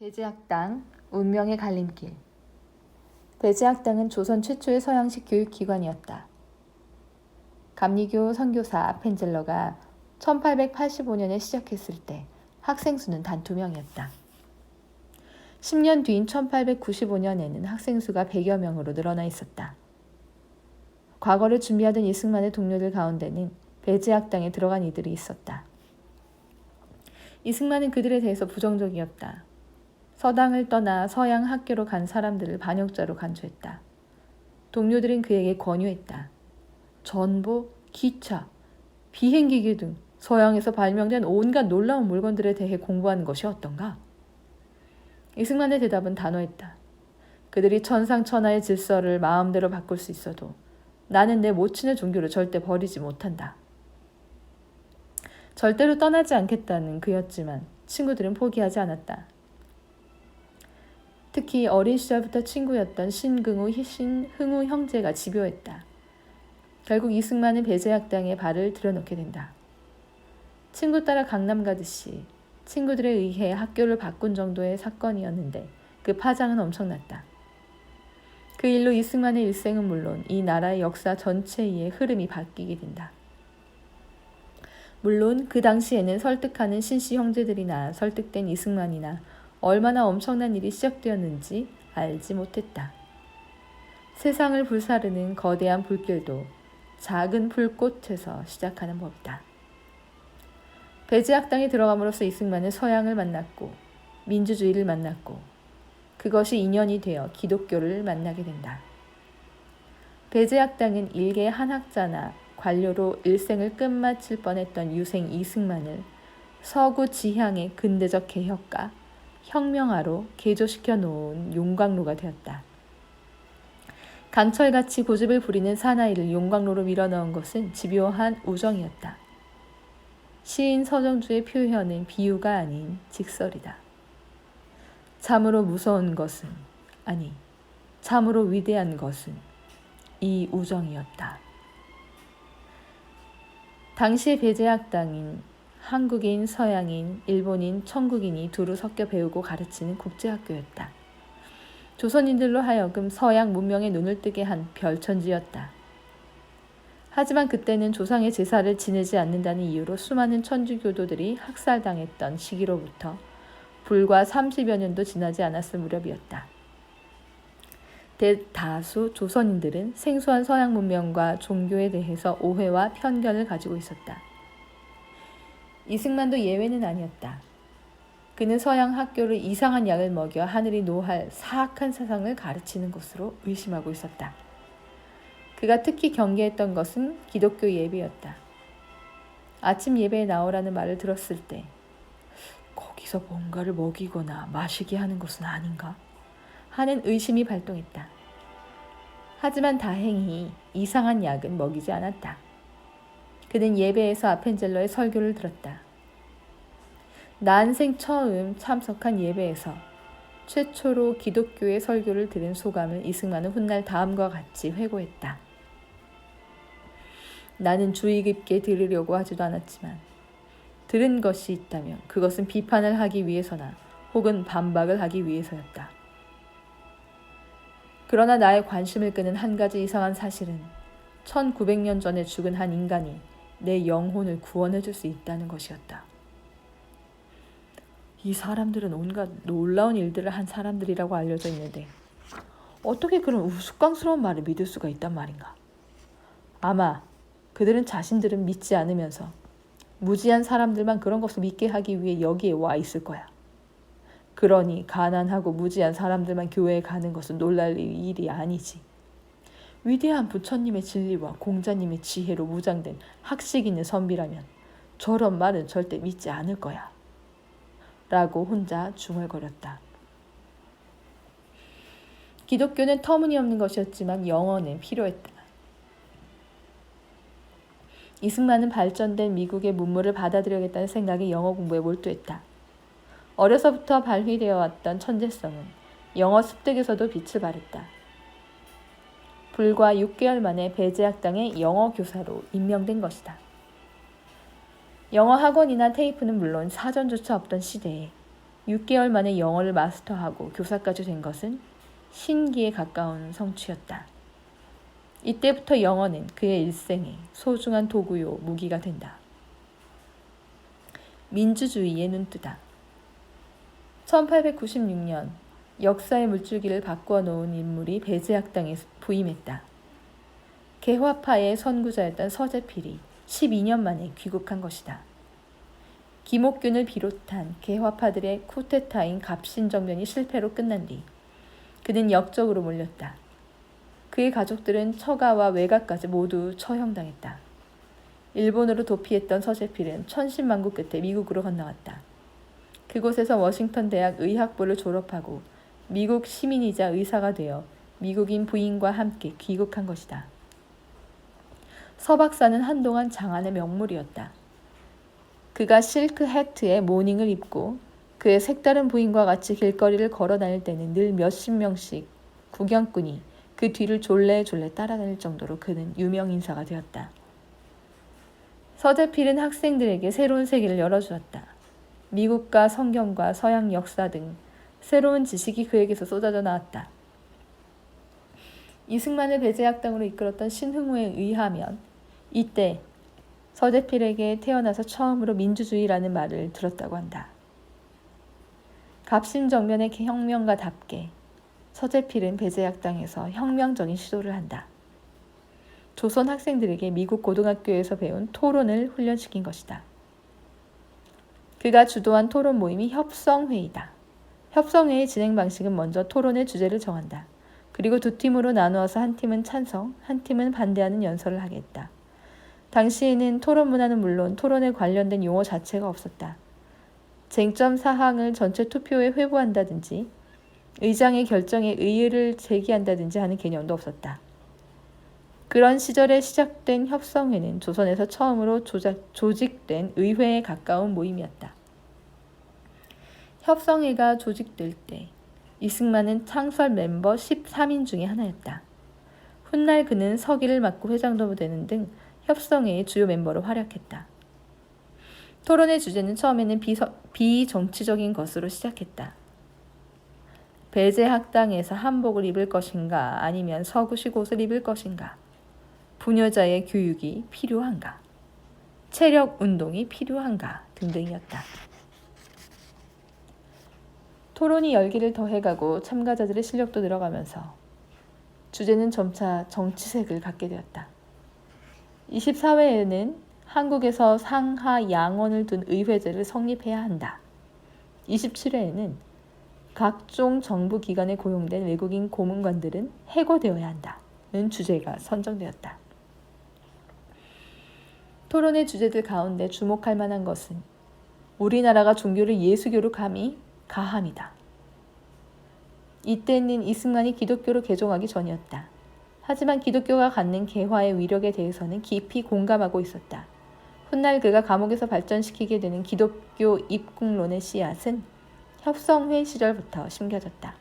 배제학당 운명의 갈림길. 배제학당은 조선 최초의 서양식 교육기관이었다. 감리교 선교사 아펜젤러가 1885년에 시작했을 때 학생 수는 단 2명이었다. 10년 뒤인 1895년에는 학생 수가 100여 명으로 늘어나 있었다. 과거를 준비하던 이승만의 동료들 가운데는 배제학당에 들어간 이들이 있었다. 이승만은 그들에 대해서 부정적이었다. 서당을 떠나 서양 학교로 간 사람들을 반역자로 간주했다. 동료들은 그에게 권유했다. 전보, 기차, 비행기기 등 서양에서 발명된 온갖 놀라운 물건들에 대해 공부하는 것이 어떤가? 이승만의 대답은 단호했다. 그들이 천상천하의 질서를 마음대로 바꿀 수 있어도 나는 내 모친의 종교를 절대 버리지 못한다. 절대로 떠나지 않겠다는 그였지만 친구들은 포기하지 않았다. 특히 어린 시절부터 친구였던 신흥우 형제가 집요했다. 결국 이승만은 배제학당에 발을 들여놓게 된다. 친구 따라 강남 가듯이 친구들에 의해 학교를 바꾼 정도의 사건이었는데 그 파장은 엄청났다. 그 일로 이승만의 일생은 물론 이 나라의 역사 전체의 흐름이 바뀌게 된다. 물론 그 당시에는 설득하는 신씨 형제들이나 설득된 이승만이나 얼마나 엄청난 일이 시작되었는지 알지 못했다. 세상을 불사르는 거대한 불길도 작은 불꽃에서 시작하는 법이다. 배제학당에 들어감으로써 이승만은 서양을 만났고 민주주의를 만났고 그것이 인연이 되어 기독교를 만나게 된다. 배제학당은 일개 한학자나 관료로 일생을 끝마칠 뻔했던 유생 이승만을 서구 지향의 근대적 개혁가, 혁명화로 개조시켜 놓은 용광로가 되었다. 강철같이 고집을 부리는 사나이를 용광로로 밀어넣은 것은 집요한 우정이었다. 시인 서정주의 표현은 비유가 아닌 직설이다. 참으로 무서운 것은, 아니, 참으로 위대한 것은 이 우정이었다. 당시의 배제학당인 한국인, 서양인, 일본인, 천국인이 두루 섞여 배우고 가르치는 국제학교였다. 조선인들로 하여금 서양 문명에 눈을 뜨게 한 별천지였다. 하지만 그때는 조상의 제사를 지내지 않는다는 이유로 수많은 천주교도들이 학살당했던 시기로부터 불과 30여 년도 지나지 않았을 무렵이었다. 대다수 조선인들은 생소한 서양 문명과 종교에 대해서 오해와 편견을 가지고 있었다. 이승만도 예외는 아니었다. 그는 서양 학교를 이상한 약을 먹여 하늘이 노할 사악한 사상을 가르치는 것으로 의심하고 있었다. 그가 특히 경계했던 것은 기독교 예배였다. 아침 예배에 나오라는 말을 들었을 때 거기서 뭔가를 먹이거나 마시게 하는 것은 아닌가 하는 의심이 발동했다. 하지만 다행히 이상한 약은 먹이지 않았다. 그는 예배에서 아펜젤러의 설교를 들었다. 난생 처음 참석한 예배에서 최초로 기독교의 설교를 들은 소감을 이승만은 훗날 다음과 같이 회고했다. 나는 주의 깊게 들으려고 하지도 않았지만 들은 것이 있다면 그것은 비판을 하기 위해서나 혹은 반박을 하기 위해서였다. 그러나 나의 관심을 끄는 한 가지 이상한 사실은 1900년 전에 죽은 한 인간이 내 영혼을 구원해 줄 수 있다는 것이었다. 이 사람들은 온갖 놀라운 일들을 한 사람들이라고 알려져 있는데 어떻게 그런 우스꽝스러운 말을 믿을 수가 있단 말인가? 아마 그들은 자신들은 믿지 않으면서 무지한 사람들만 그런 것을 믿게 하기 위해 여기에 와 있을 거야. 그러니 가난하고 무지한 사람들만 교회에 가는 것은 놀랄 일이 아니지. 위대한 부처님의 진리와 공자님의 지혜로 무장된 학식 있는 선비라면 저런 말은 절대 믿지 않을 거야. 라고 혼자 중얼거렸다. 기독교는 터무니없는 것이었지만 영어는 필요했다. 이승만은 발전된 미국의 문물을 받아들여야겠다는 생각에 영어 공부에 몰두했다. 어려서부터 발휘되어 왔던 천재성은 영어 습득에서도 빛을 발했다. 불과 6개월 만에 배제학당의 영어 교사로 임명된 것이다. 영어 학원이나 테이프는 물론 사전조차 없던 시대에 6개월 만에 영어를 마스터하고 교사까지 된 것은 신기에 가까운 성취였다. 이때부터 영어는 그의 일생에 소중한 도구요 무기가 된다. 민주주의의 눈뜨다. 1896년 역사의 물줄기를 바꾸어 놓은 인물이 배제학당에 부임했다. 개화파의 선구자였던 서재필이 12년 만에 귀국한 것이다. 김옥균을 비롯한 개화파들의 쿠데타인 갑신정변이 실패로 끝난 뒤 그는 역적으로 몰렸다. 그의 가족들은 처가와 외가까지 모두 처형당했다. 일본으로 도피했던 서재필은 천신만고 끝에 미국으로 건너왔다. 그곳에서 워싱턴 대학 의학부를 졸업하고 미국 시민이자 의사가 되어 미국인 부인과 함께 귀국한 것이다. 서 박사는 한동안 장안의 명물이었다. 그가 실크 해트에 모닝을 입고 그의 색다른 부인과 같이 길거리를 걸어 다닐 때는 늘 몇십 명씩 구경꾼이 그 뒤를 졸래졸래 따라다닐 정도로 그는 유명 인사가 되었다. 서재필은 학생들에게 새로운 세계를 열어주었다. 미국과 성경과 서양 역사 등 새로운 지식이 그에게서 쏟아져 나왔다. 이승만을 배제학당으로 이끌었던 신흥호에 의하면 이때 서재필에게 태어나서 처음으로 민주주의라는 말을 들었다고 한다. 갑신정변의 혁명가답게 서재필은 배제학당에서 혁명적인 시도를 한다. 조선 학생들에게 미국 고등학교에서 배운 토론을 훈련시킨 것이다. 그가 주도한 토론 모임이 협성회의다. 협성회의 진행 방식은 먼저 토론의 주제를 정한다. 그리고 두 팀으로 나누어서 한 팀은 찬성, 한 팀은 반대하는 연설을 하겠다. 당시에는 토론 문화는 물론 토론에 관련된 용어 자체가 없었다. 쟁점 사항을 전체 투표에 회부한다든지 의장의 결정에 의의를 제기한다든지 하는 개념도 없었다. 그런 시절에 시작된 협성회는 조선에서 처음으로 조직된 의회에 가까운 모임이었다. 협성회가 조직될 때 이승만은 창설 멤버 13인 중에 하나였다. 훗날 그는 서기를 맡고 회장도 되는 등 협성회의 주요 멤버로 활약했다. 토론의 주제는 처음에는 비정치적인 것으로 시작했다. 배제학당에서 한복을 입을 것인가 아니면 서구식 옷을 입을 것인가? 부녀자의 교육이 필요한가? 체력 운동이 필요한가? 등등이었다. 토론이 열기를 더해가고 참가자들의 실력도 늘어가면서 주제는 점차 정치색을 갖게 되었다. 24회에는 한국에서 상하 양원을 둔 의회제를 성립해야 한다. 27회에는 각종 정부 기관에 고용된 외국인 고문관들은 해고되어야 한다는 주제가 선정되었다. 토론의 주제들 가운데 주목할 만한 것은 우리나라가 종교를 예수교로 감히 가함이다. 이때는 이승만이 기독교로 개종하기 전이었다. 하지만 기독교가 갖는 개화의 위력에 대해서는 깊이 공감하고 있었다. 훗날 그가 감옥에서 발전시키게 되는 기독교 입국론의 씨앗은 협성회 시절부터 심겨졌다.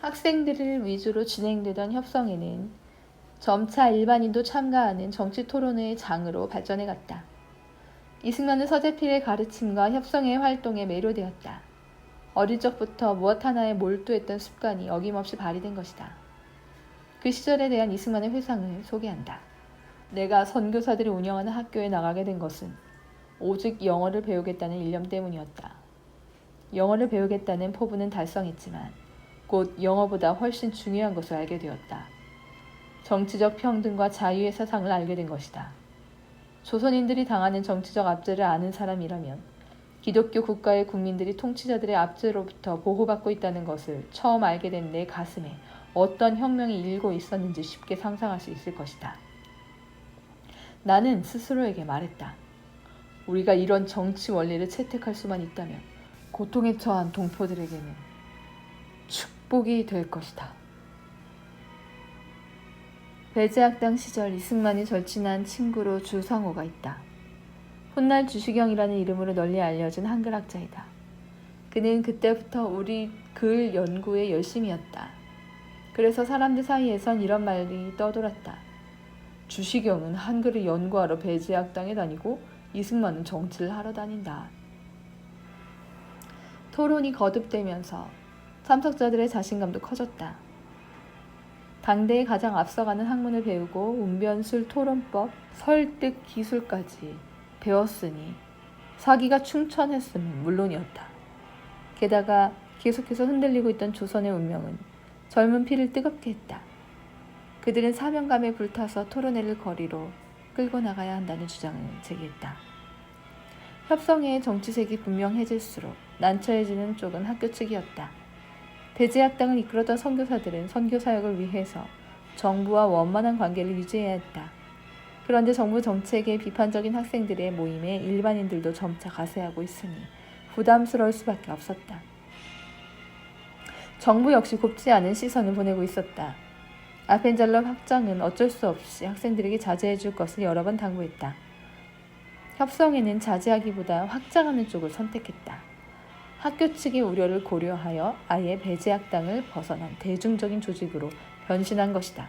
학생들을 위주로 진행되던 협성회는 점차 일반인도 참가하는 정치 토론회의 장으로 발전해갔다. 이승만은 서재필의 가르침과 협성회 활동에 매료되었다. 어릴 적부터 무엇 하나에 몰두했던 습관이 어김없이 발휘된 것이다. 그 시절에 대한 이승만의 회상을 소개한다. 내가 선교사들이 운영하는 학교에 나가게 된 것은 오직 영어를 배우겠다는 일념 때문이었다. 영어를 배우겠다는 포부는 달성했지만 곧 영어보다 훨씬 중요한 것을 알게 되었다. 정치적 평등과 자유의 사상을 알게 된 것이다. 조선인들이 당하는 정치적 압제를 아는 사람이라면 기독교 국가의 국민들이 통치자들의 압제로부터 보호받고 있다는 것을 처음 알게 된 내 가슴에 어떤 혁명이 일고 있었는지 쉽게 상상할 수 있을 것이다. 나는 스스로에게 말했다. 우리가 이런 정치 원리를 채택할 수만 있다면 고통에 처한 동포들에게는 축복이 될 것이다. 배제학당 시절 이승만이 절친한 친구로 주성호가 있다. 훗날 주시경이라는 이름으로 널리 알려진 한글학자이다. 그는 그때부터 우리 글 연구에 열심이었다. 그래서 사람들 사이에선 이런 말이 떠돌았다. 주시경은 한글을 연구하러 배제학당에 다니고 이승만은 정치를 하러 다닌다. 토론이 거듭되면서 참석자들의 자신감도 커졌다. 당대에 가장 앞서가는 학문을 배우고 운변술 토론법, 설득 기술까지 배웠으니 사기가 충천했음은 물론이었다. 게다가 계속해서 흔들리고 있던 조선의 운명은 젊은 피를 뜨겁게 했다. 그들은 사명감에 불타서 토론회를 거리로 끌고 나가야 한다는 주장을 제기했다. 협성회의 정치색이 분명해질수록 난처해지는 쪽은 학교 측이었다. 배제학당을 이끌었던 선교사들은 선교 사역을 위해서 정부와 원만한 관계를 유지해야 했다. 그런데 정부 정책에 비판적인 학생들의 모임에 일반인들도 점차 가세하고 있으니 부담스러울 수밖에 없었다. 정부 역시 곱지 않은 시선을 보내고 있었다. 아펜젤러 학장은 어쩔 수 없이 학생들에게 자제해 줄 것을 여러 번 당부했다. 협성회는 자제하기보다 확장하는 쪽을 선택했다. 학교 측의 우려를 고려하여 아예 배제학당을 벗어난 대중적인 조직으로 변신한 것이다.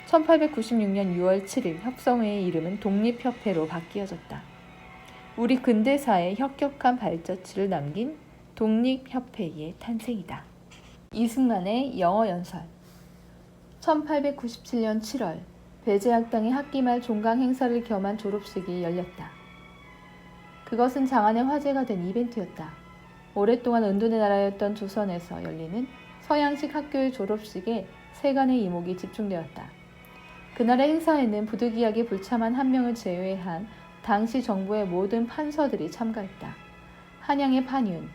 1896년 6월 7일 협성회의 이름은 독립협회로 바뀌어졌다. 우리 근대사에 혁혁한 발자취를 남긴 독립협회의 탄생이다. 이승만의 영어 연설. 1897년 7월 배제학당의 학기말 종강 행사를 겸한 졸업식이 열렸다. 그것은 장안의 화제가 된 이벤트였다. 오랫동안 은둔의 나라였던 조선에서 열리는 서양식 학교의 졸업식에 세간의 이목이 집중되었다. 그날의 행사에는 부득이하게 불참한 한 명을 제외한 당시 정부의 모든 판서들이 참가했다. 한양의 판윤,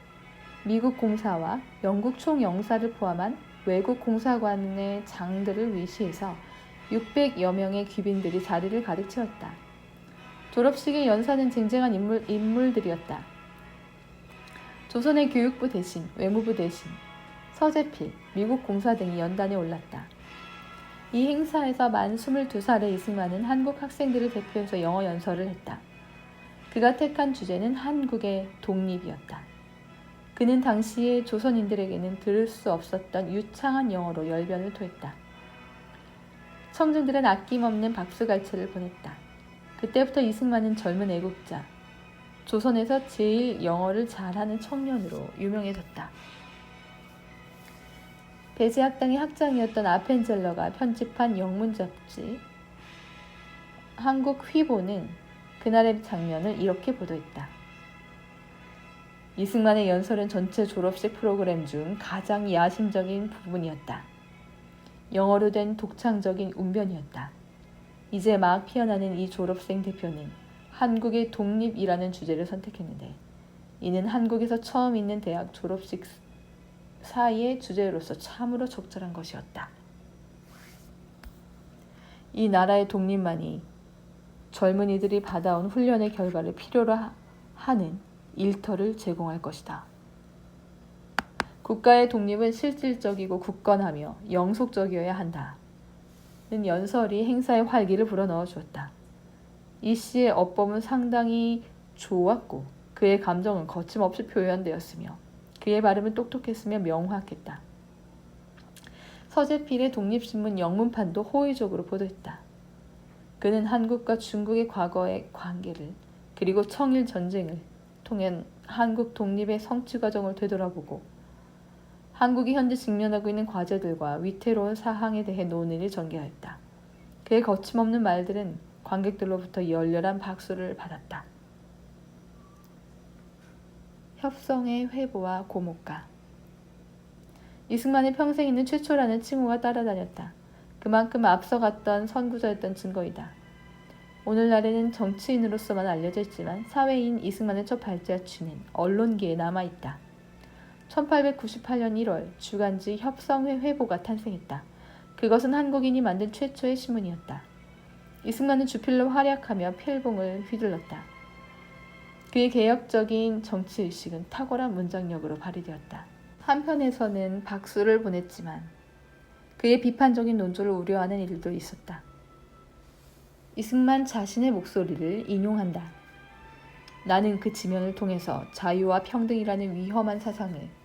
미국 공사와 영국 총영사를 포함한 외국 공사관의 장들을 위시해서 600여 명의 귀빈들이 자리를 가득 채웠다. 졸업식의 연사는 쟁쟁한 인물들이었다. 조선의 교육부 대신, 외무부 대신, 서재필, 미국 공사 등이 연단에 올랐다. 이 행사에서 만 22살의 이승만은 한국 학생들을 대표해서 영어 연설을 했다. 그가 택한 주제는 한국의 독립이었다. 그는 당시의 조선인들에게는 들을 수 없었던 유창한 영어로 열변을 토했다. 청중들은 아낌없는 박수갈채를 보냈다. 그때부터 이승만은 젊은 애국자, 조선에서 제일 영어를 잘하는 청년으로 유명해졌다. 배제학당의 학장이었던 아펜젤러가 편집한 영문 잡지 한국 휘보는 그날의 장면을 이렇게 보도했다. 이승만의 연설은 전체 졸업식 프로그램 중 가장 야심적인 부분이었다. 영어로 된 독창적인 운변이었다. 이제 막 피어나는 이 졸업생 대표는 한국의 독립이라는 주제를 선택했는데 이는 한국에서 처음 있는 대학 졸업식 사이의 주제로서 참으로 적절한 것이었다. 이 나라의 독립만이 젊은이들이 받아온 훈련의 결과를 필요로 하는 일터를 제공할 것이다. 국가의 독립은 실질적이고 굳건하며 영속적이어야 한다. 는 연설이 행사의 활기를 불어넣어 주었다. 이 씨의 어법은 상당히 좋았고 그의 감정은 거침없이 표현되었으며 그의 발음은 똑똑했으며 명확했다. 서재필의 독립신문 영문판도 호의적으로 보도했다. 그는 한국과 중국의 과거의 관계를 그리고 청일 전쟁을 통한 한국 독립의 성취 과정을 되돌아보고 한국이 현재 직면하고 있는 과제들과 위태로운 사항에 대해 논의를 전개하였다. 그의 거침없는 말들은 관객들로부터 열렬한 박수를 받았다. 협성의 회보와 고목가. 이승만의 평생 있는 최초라는 칭호가 따라다녔다. 그만큼 앞서갔던 선구자였던 증거이다. 오늘날에는 정치인으로서만 알려져 있지만 사회인 이승만의 첫 발자취는 언론계에 남아있다. 1898년 1월 주간지 협성회 회보가 탄생했다. 그것은 한국인이 만든 최초의 신문이었다. 이승만은 주필로 활약하며 필봉을 휘둘렀다. 그의 개혁적인 정치의식은 탁월한 문장력으로 발휘되었다. 한편에서는 박수를 보냈지만 그의 비판적인 논조를 우려하는 일도 있었다. 이승만 자신의 목소리를 인용한다. 나는 그 지면을 통해서 자유와 평등이라는 위험한 사상을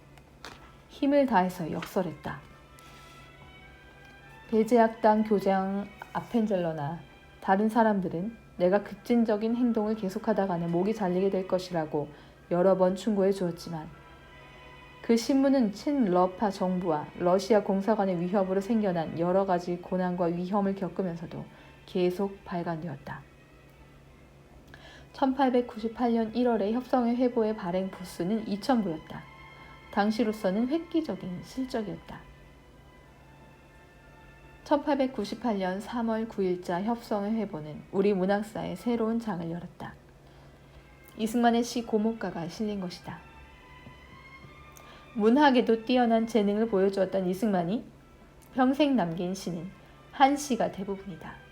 힘을 다해서 역설했다. 배제학당 교장 아펜젤러나 다른 사람들은 내가 급진적인 행동을 계속하다가는 목이 잘리게 될 것이라고 여러 번 충고해 주었지만 그 신문은 친러파 정부와 러시아 공사관의 위협으로 생겨난 여러 가지 고난과 위험을 겪으면서도 계속 발간되었다. 1898년 1월에 협성회 회보의 발행 부수는 2,000부였다. 당시로서는 획기적인 실적이었다. 1898년 3월 9일자 협성회 회보는 우리 문학사에 새로운 장을 열었다. 이승만의 시 고목가가 실린 것이다. 문학에도 뛰어난 재능을 보여주었던 이승만이 평생 남긴 시는 한시가 대부분이다.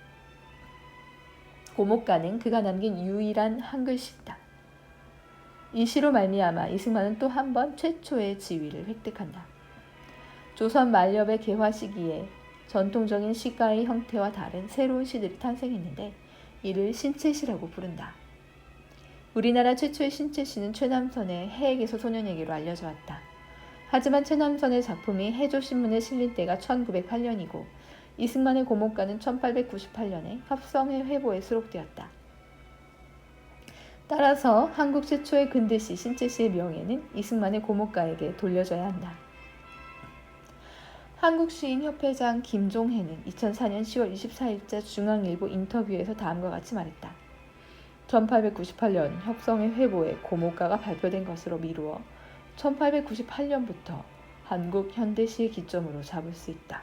고목가는 그가 남긴 유일한 한글시다. 이 시로 말미암아 이승만은 또 한 번 최초의 지위를 획득한다. 조선 만렵의 개화 시기에 전통적인 시가의 형태와 다른 새로운 시들이 탄생했는데 이를 신체시라고 부른다. 우리나라 최초의 신체시는 최남선의 해액에서 소년에게로 알려져 왔다. 하지만 최남선의 작품이 해조신문에 실린 때가 1908년이고 이승만의 고목가는 1898년에 협성회 회보에 수록되었다. 따라서 한국 최초의 근대시 신체시의 명예는 이승만의 고목가에게 돌려져야 한다. 한국시인협회장 김종해는 2004년 10월 24일자 중앙일보 인터뷰에서 다음과 같이 말했다. 1898년 협성회 회보에 고목가가 발표된 것으로 미루어 1898년부터 한국 현대시의 기점으로 잡을 수 있다.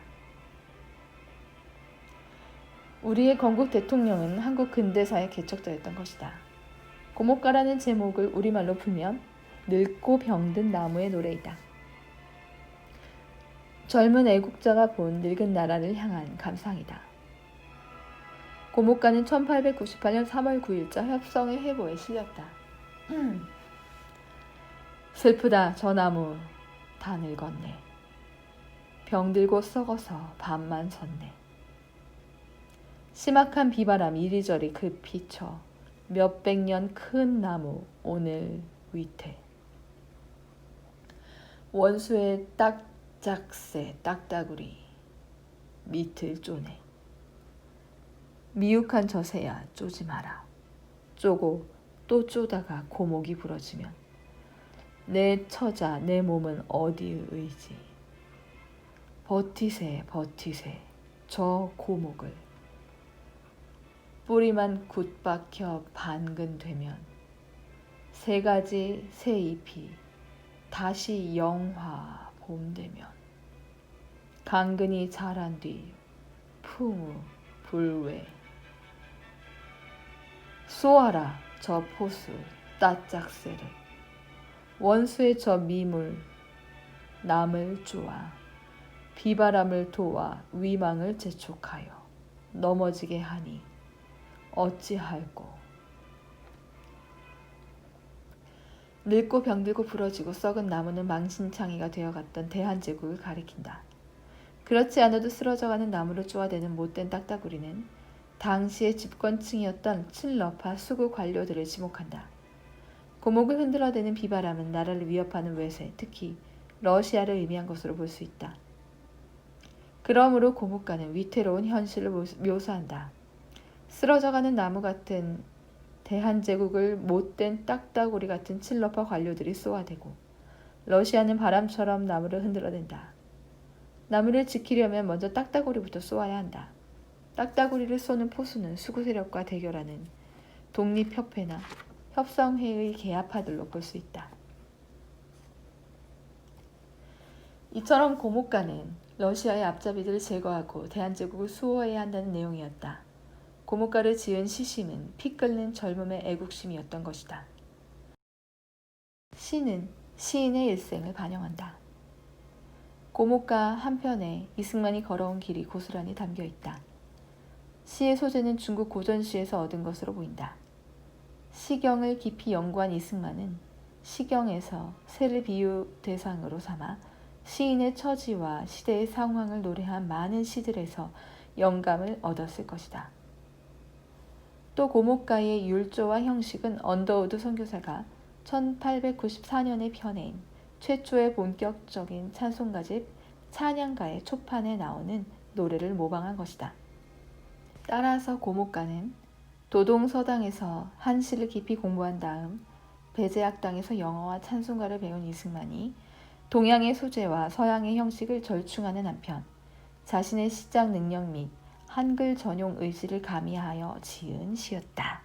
우리의 건국 대통령은 한국 근대사의 개척자였던 것이다. 고목가라는 제목을 우리말로 풀면 늙고 병든 나무의 노래이다. 젊은 애국자가 본 늙은 나라를 향한 감상이다. 고목가는 1898년 3월 9일자 협성의 회보에 실렸다. 슬프다 저 나무 다 늙었네. 병들고 썩어서 밤만 섰네. 심악한 비바람 이리저리 급히쳐 몇백 년 큰 나무 오늘 위태. 원수의 딱짝새 딱따구리 밑을 쪼네. 미육한 저 새야 쪼지 마라. 쪼고 또 쪼다가 고목이 부러지면 내 처자 내 몸은 어디의 의지. 버티세 버티세 저 고목을. 뿌리만 굳박혀 반근되면 세 가지 새 잎이 다시 영화 봄 되면 강근이 자란 뒤 풍우 불외. 쏘아라 저 포수 따짝새를. 원수의 저 미물 남을 쪼아 비바람을 도와 위망을 재촉하여 넘어지게 하니 어찌할꼬. 늙고 병들고 부러지고 썩은 나무는 망신창이가 되어갔던 대한제국을 가리킨다. 그렇지 않아도 쓰러져가는 나무를 쪼아대는 못된 딱따구리는 당시의 집권층이었던 친러파 수구 관료들을 지목한다. 고목을 흔들어대는 비바람은 나라를 위협하는 외세, 특히 러시아를 의미한 것으로 볼 수 있다. 그러므로 고목가는 위태로운 현실을 묘사한다. 쓰러져가는 나무 같은 대한제국을 못된 딱따구리 같은 친러파 관료들이 쏘아대고 러시아는 바람처럼 나무를 흔들어댄다. 나무를 지키려면 먼저 딱따구리부터 쏘아야 한다. 딱따구리를 쏘는 포수는 수구 세력과 대결하는 독립협회나 협성회의 계야파들로 볼 수 있다. 이처럼 고목가는 러시아의 앞잡이들을 제거하고 대한제국을 수호해야 한다는 내용이었다. 고목가를 지은 시심은 피 끓는 젊음의 애국심이었던 것이다. 시는 시인의 일생을 반영한다. 고목가 한편에 이승만이 걸어온 길이 고스란히 담겨 있다. 시의 소재는 중국 고전시에서 얻은 것으로 보인다. 시경을 깊이 연구한 이승만은 시경에서 새를 비유 대상으로 삼아 시인의 처지와 시대의 상황을 노래한 많은 시들에서 영감을 얻었을 것이다. 또 고목가의 율조와 형식은 언더우드 선교사가 1894년에 펴낸 최초의 본격적인 찬송가집 찬양가의 초판에 나오는 노래를 모방한 것이다. 따라서 고목가는 도동서당에서 한시를 깊이 공부한 다음 배제학당에서 영어와 찬송가를 배운 이승만이 동양의 소재와 서양의 형식을 절충하는 한편 자신의 시작 능력 및 한글 전용 의지를 가미하여 지은 시였다.